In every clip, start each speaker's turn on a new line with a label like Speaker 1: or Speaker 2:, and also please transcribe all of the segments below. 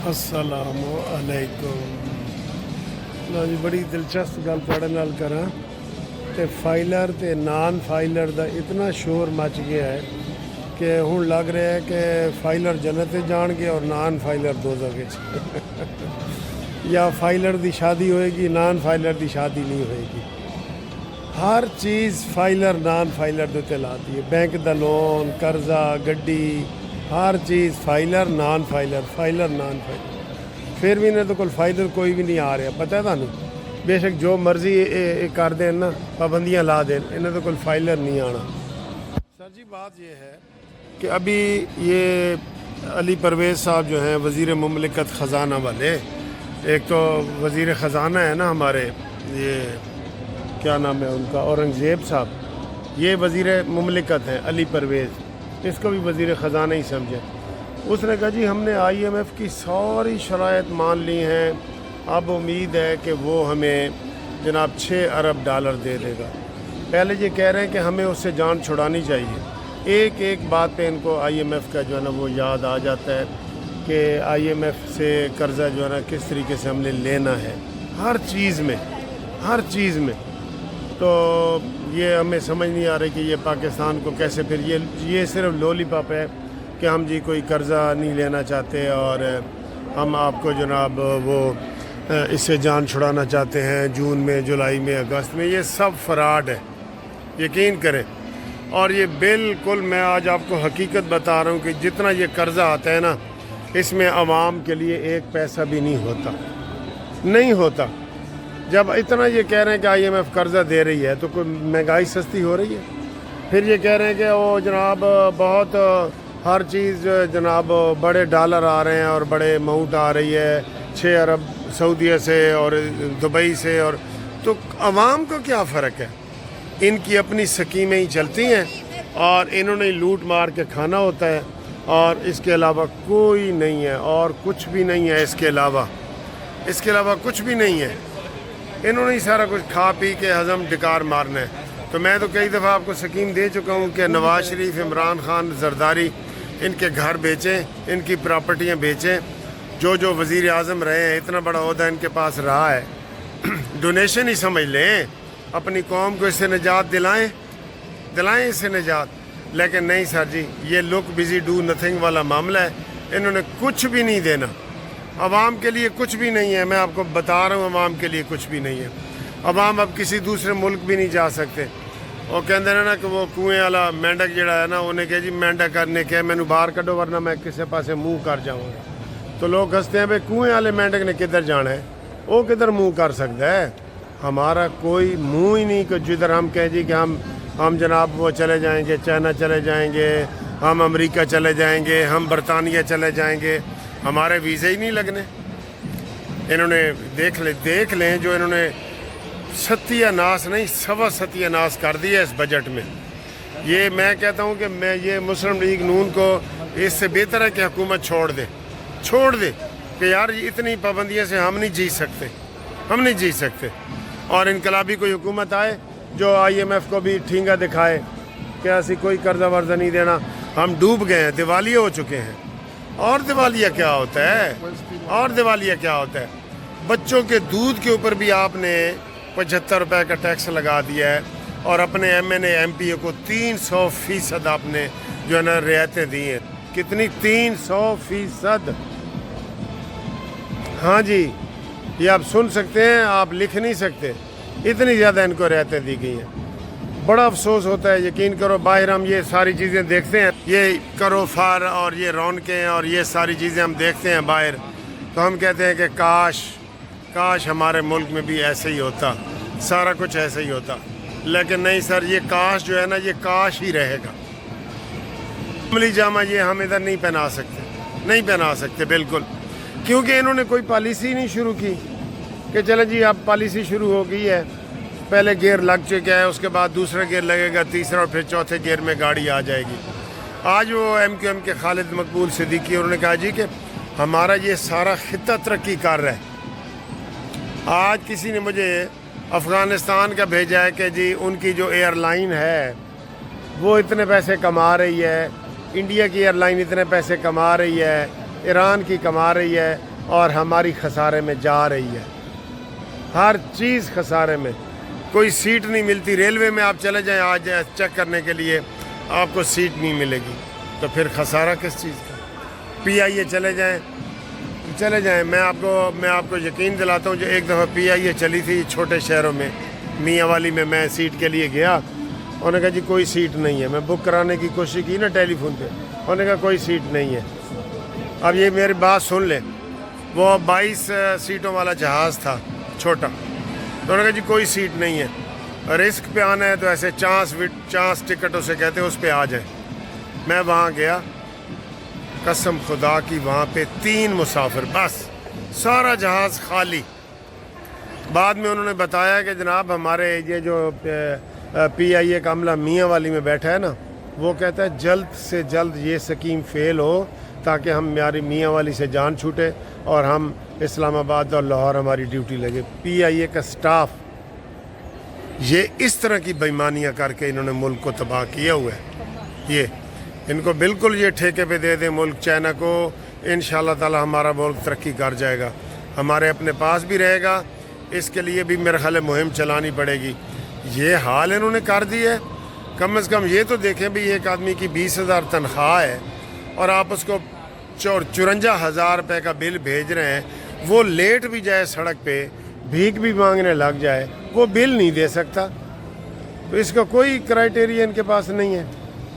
Speaker 1: السلام علیکم لو جی بڑی دلچسپ گل تھوڑے نال کراں تے فائلر تے نان فائلر دا اتنا شور مچ گیا ہے کہ ہن لگ رہا ہے کہ فائلر جنت جان گے اور نان فائلر دوزخ وچ یا فائلر دی شادی ہوئے گی نان فائلر دی شادی نہیں ہوئے گی. ہر چیز فائلر نان فائلر دے تے لاتی ہے. بینک دا لون قرضہ گڈی ہر چیز filer non filer non filer. پھر بھی انہیں تو کوئی فائلر کوئی بھی نہیں آ رہا. پتہ ہے تانوں بے شک جو مرضی کر دیں نا پابندیاں لا دیں انہیں تو کوئی فائلر نہیں آنا. سر جی بات یہ ہے کہ ابھی یہ علی پرویز صاحب جو ہیں وزیر مملکت خزانہ والے، ایک تو وزیر خزانہ ہے نا ہمارے، یہ کیا نام ہے ان کا، اورنگزیب صاحب، یہ وزیر مملکت ہیں علی پرویز، اس کو بھی وزیر خزانہ ہی سمجھے. اس نے کہا جی ہم نے آئی ایم ایف کی ساری شرائط مان لی ہیں، اب امید ہے کہ وہ ہمیں جناب 6 ارب ڈالر دے دے گا. پہلے یہ کہہ رہے ہیں کہ ہمیں اس سے جان چھڑانی چاہیے. ایک ایک بات پہ ان کو آئی ایم ایف کا جو ہے نا وہ یاد آ جاتا ہے کہ آئی ایم ایف سے قرضہ جو ہے نا کس طریقے سے ہم نے لینا ہے، ہر چیز میں. تو یہ ہمیں سمجھ نہیں آ رہی کہ یہ پاکستان کو کیسے، پھر یہ صرف لولی پاپ ہے کہ ہم جی کوئی قرضہ نہیں لینا چاہتے اور ہم آپ کو جناب وہ اس سے جان چھڑانا چاہتے ہیں جون میں، جولائی میں، اگست میں. یہ سب فراڈ ہے، یقین کریں. اور یہ بالکل میں آج آپ کو حقیقت بتا رہا ہوں کہ جتنا یہ قرضہ آتا ہے نا اس میں عوام کے لیے ایک پیسہ بھی نہیں ہوتا. جب اتنا یہ کہہ رہے ہیں کہ آئی ایم ایف قرضہ دے رہی ہے تو کوئی مہنگائی سستی ہو رہی ہے. پھر یہ کہہ رہے ہیں کہ وہ جناب بہت ہر چیز جناب بڑے ڈالر آ رہے ہیں اور بڑے اماؤنٹ آ رہی ہے 6 ارب سعودیہ سے اور دبئی سے. اور تو عوام کو کیا فرق ہے؟ ان کی اپنی سکیمیں ہی چلتی ہیں اور انہوں نے لوٹ مار کے کھانا ہوتا ہے اور اس کے علاوہ کوئی نہیں ہے اور کچھ بھی نہیں ہے. اس کے علاوہ کچھ بھی نہیں ہے. انہوں نے ہی سارا کچھ کھا پی کے ہضم ڈکار مارنا ہے. تو میں تو کئی دفعہ آپ کو سکیم دے چکا ہوں کہ نواز شریف، عمران خان، زرداری ان کے گھر بیچیں، ان کی پراپرٹیاں بیچیں. جو وزیر اعظم رہے ہیں اتنا بڑا عہدہ ان کے پاس رہا ہے، ڈونیشن ہی سمجھ لیں، اپنی قوم کو اس سے نجات دلائیں اس سے نجات. لیکن نہیں سر جی، یہ لک بزی ڈو نتھنگ والا معاملہ ہے. انہوں نے کچھ بھی نہیں دینا عوام کے لیے، کچھ بھی نہیں ہے. میں آپ کو بتا رہا ہوں عوام کے لیے کچھ بھی نہیں ہے. عوام اب کسی دوسرے ملک بھی نہیں جا سکتے. وہ کہتے ہیں نا کہ وہ کنویں والا مینڈک جڑا ہے نا انہیں کہ جی مینڈک کرنے کے مینوں باہر کڈو ورنہ میں کسی پاسے منہ کر جاؤں گا. تو لوگ ہنستے ہیں بھائی کنویں والے مینڈک نے کدھر جانا ہے، وہ کدھر منہ کر سکتا ہے؟ ہمارا کوئی منہ ہی نہیں کہ جدھر ہم کہیں جی کہ ہم جناب وہ چلے جائیں گے، چائنا چلے جائیں گے، ہم امریکہ چلے جائیں گے، ہم برطانیہ چلے جائیں گے. ہمارے ویزے ہی نہیں لگنے. انہوں نے دیکھ لیں جو انہوں نے ستیہ ناس نہیں سوا ستیہ ناس کر دیا اس بجٹ میں. یہ میں کہتا ہوں کہ یہ مسلم لیگ نون کو اس سے بہتر ہے کہ حکومت چھوڑ دے کہ یار اتنی پابندیوں سے ہم نہیں جیت سکتے. اور انقلابی کوئی حکومت آئے جو آئی ایم ایف کو بھی ٹھینگا دکھائے کہ ایسی کوئی قرضہ ورضہ نہیں دینا، ہم ڈوب گئے ہیں، دیوالیے ہو چکے ہیں. اور دیوالیہ کیا ہوتا ہے؟ بچوں کے دودھ کے اوپر بھی آپ نے 75 روپے کا ٹیکس لگا دیا ہے اور اپنے M N A M P A کو 300% آپ نے جو ہے نا رعایتیں دی ہیں. کتنی؟ 300%. ہاں جی، یہ آپ سن سکتے ہیں، آپ لکھ نہیں سکتے، اتنی زیادہ ان کو رعایتیں دی گئی ہیں. بڑا افسوس ہوتا ہے، یقین کرو. باہر ہم یہ ساری چیزیں دیکھتے ہیں، یہ کرو فار اور یہ رونقیں اور یہ ساری چیزیں ہم دیکھتے ہیں باہر، تو ہم کہتے ہیں کہ کاش ہمارے ملک میں بھی ایسے ہی ہوتا، سارا کچھ ایسے ہی ہوتا. لیکن نہیں سر، یہ کاش جو ہے نا یہ کاش ہی رہے گا. عملی جامہ یہ ہم ادھر نہیں پہنا سکتے بالکل، کیونکہ انہوں نے کوئی پالیسی نہیں شروع کی کہ چلیں جی اب پالیسی شروع ہو گئی ہے. پہلے گیئر لگ چکا ہے، اس کے بعد دوسرا گیئر لگے گا، تیسرا اور پھر چوتھے گیئر میں گاڑی آ جائے گی. آج وہ ایم کیو ایم کے خالد مقبول صدیقی انہوں نے کہا جی کہ ہمارا یہ سارا خطہ ترقی کر رہا ہے. آج کسی نے مجھے افغانستان کا بھیجا ہے کہ جی ان کی جو ایئر لائن ہے وہ اتنے پیسے کما رہی ہے، انڈیا کی ایئر لائن اتنے پیسے کما رہی ہے، ایران کی کما رہی ہے. اور ہماری خسارے میں جا رہی ہے، ہر چیز خسارے میں، کوئی سیٹ نہیں ملتی۔ ریلوے میں آپ چلے جائیں آج چیک کرنے کے لیے، آپ کو سیٹ نہیں ملے گی، تو پھر خسارہ کس چیز کا؟ پی آئی اے چلے جائیں، میں آپ کو یقین دلاتا ہوں، جو ایک دفعہ پی آئی اے چلی تھی چھوٹے شہروں میں، میاں والی میں سیٹ کے لیے گیا، انہوں نے کہا جی کوئی سیٹ نہیں ہے۔ میں بک کرانے کی کوشش کی نا ٹیلی فون پہ، انہوں نے کہا کوئی سیٹ نہیں ہے۔ اب یہ میری بات سن لیں، وہ 22 سیٹوں والا جہاز تھا چھوٹا، انہوں نے کہا جی کوئی سیٹ نہیں ہے، رسک پہ آنا ہے تو ایسے چانس ٹکٹ اسے کہتے ہیں، اس پہ آ جائیں۔ میں وہاں گیا، قسم خدا کی وہاں پہ 3 مسافر بس، سارا جہاز خالی۔ بعد میں انہوں نے بتایا کہ جناب ہمارے یہ جو پی آئی اے کا عملہ میاں والی میں بیٹھا ہے نا، وہ کہتا ہے جلد سے جلد یہ سکیم فیل ہو تاکہ ہماری میاں والی سے جان چھوٹے اور ہم اسلام آباد اور لاہور ہماری ڈیوٹی لگے۔ پی آئی اے کا سٹاف یہ اس طرح کی بےایمانیاں کر کے انہوں نے ملک کو تباہ کیا ہوا ہے۔ ان کو بالکل یہ ٹھیکے پہ دے دیں ملک چائنا کو، انشاءاللہ تعالی ہمارا ملک ترقی کر جائے گا، ہمارے اپنے پاس بھی رہے گا۔ اس کے لیے بھی میرے خیال مہم چلانی پڑے گی۔ یہ حال انہوں نے کر دی ہے، کم از کم یہ تو دیکھیں بھی ایک آدمی کی 20,000 تنخواہ ہے اور آپ اس کو 54,000 روپے کا بل بھیج رہے ہیں، وہ لیٹ بھی جائے سڑک پہ، بھیک بھی مانگنے لگ جائے، وہ بل نہیں دے سکتا۔ تو اس کا کوئی کرائٹیریا ان کے پاس نہیں ہے،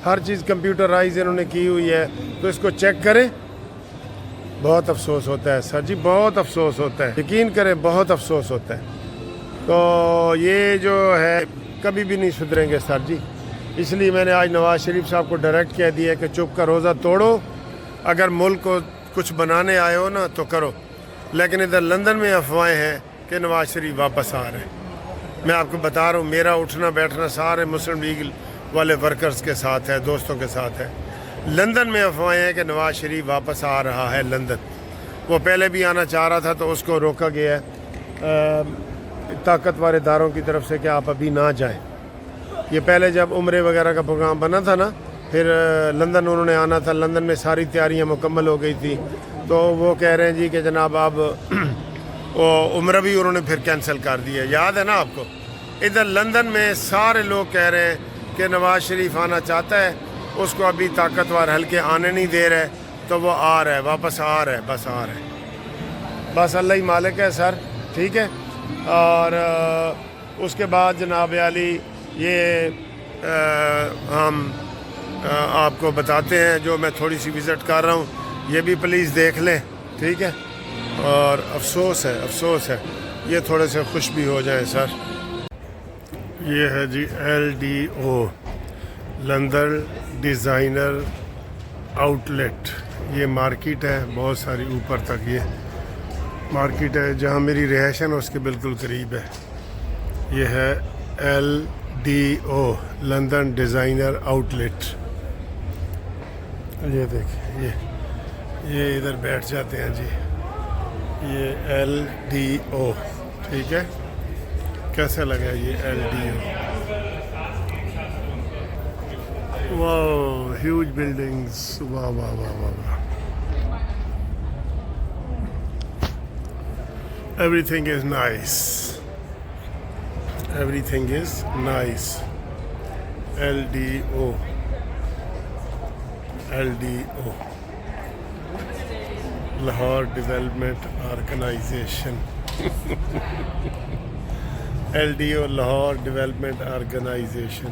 Speaker 1: ہر چیز کمپیوٹرائز انہوں نے کی ہوئی ہے، تو اس کو چیک کریں۔ بہت افسوس ہوتا ہے سر جی، بہت افسوس ہوتا ہے، یقین کریں بہت افسوس ہوتا ہے۔ تو یہ جو ہے کبھی بھی نہیں سدھریں گے سر جی، اس لیے میں نے آج نواز شریف صاحب کو ڈائریکٹ کہہ دیا ہے کہ چپ کا روزہ توڑو، اگر ملک کو کچھ بنانے آئے ہو نا تو کرو، لیکن ادھر لندن میں افواہیں ہیں کہ نواز شریف واپس آ رہے ہیں۔ میں آپ کو بتا رہا ہوں، میرا اٹھنا بیٹھنا سارے مسلم لیگ والے ورکرز کے ساتھ ہے، دوستوں کے ساتھ ہے۔ لندن میں افواہیں ہیں کہ نواز شریف واپس آ رہا ہے لندن، وہ پہلے بھی آنا چاہ رہا تھا تو اس کو روکا گیا ہے طاقتور اداروں کی طرف سے کہ آپ ابھی نہ جائیں۔ یہ پہلے جب عمرے وغیرہ کا پروگرام بنا تھا نا، پھر لندن انہوں نے آنا تھا، لندن میں ساری تیاریاں مکمل ہو گئی تھی، تو وہ کہہ رہے ہیں جی کہ جناب اب عمرہ بھی انہوں نے پھر کینسل کر دیا، یاد ہے نا آپ کو۔ ادھر لندن میں سارے لوگ کہہ رہے ہیں کہ نواز شریف آنا چاہتا ہے، اس کو ابھی طاقتور حلقے آنے نہیں دے رہے، تو وہ آ رہا ہے، واپس آ رہا ہے، بس آ رہا ہے، بس اللہ ہی مالک ہے سر، ٹھیک ہے۔ اور اس کے بعد جناب علی یہ ہم آپ کو بتاتے ہیں، جو میں تھوڑی سی وزٹ کر رہا ہوں، یہ بھی پلیز دیکھ لیں، ٹھیک ہے۔ اور افسوس ہے یہ تھوڑے سے خوش بھی ہو جائیں سر۔ یہ ہے جی LDO لندن ڈیزائنر آؤٹ لیٹ، یہ مارکیٹ ہے، بہت ساری اوپر تک یہ مارکیٹ ہے، جہاں میری رہائش ہے نا اس کے بالکل قریب ہے۔ یہ ہے LDO لندن ڈیزائنر آؤٹ لیٹ، یہ دیکھیں، یہ ادھر بیٹھ جاتے ہیں جی، یہ LDO، ٹھیک ہے۔ کیسا لگا یہ LDO؟ واو، ہیوج بلڈنگز، واہ واہ واہ واہ واہ، everything is nice, everything is nice. LDO Lahore development organization LDO Lahore development organization.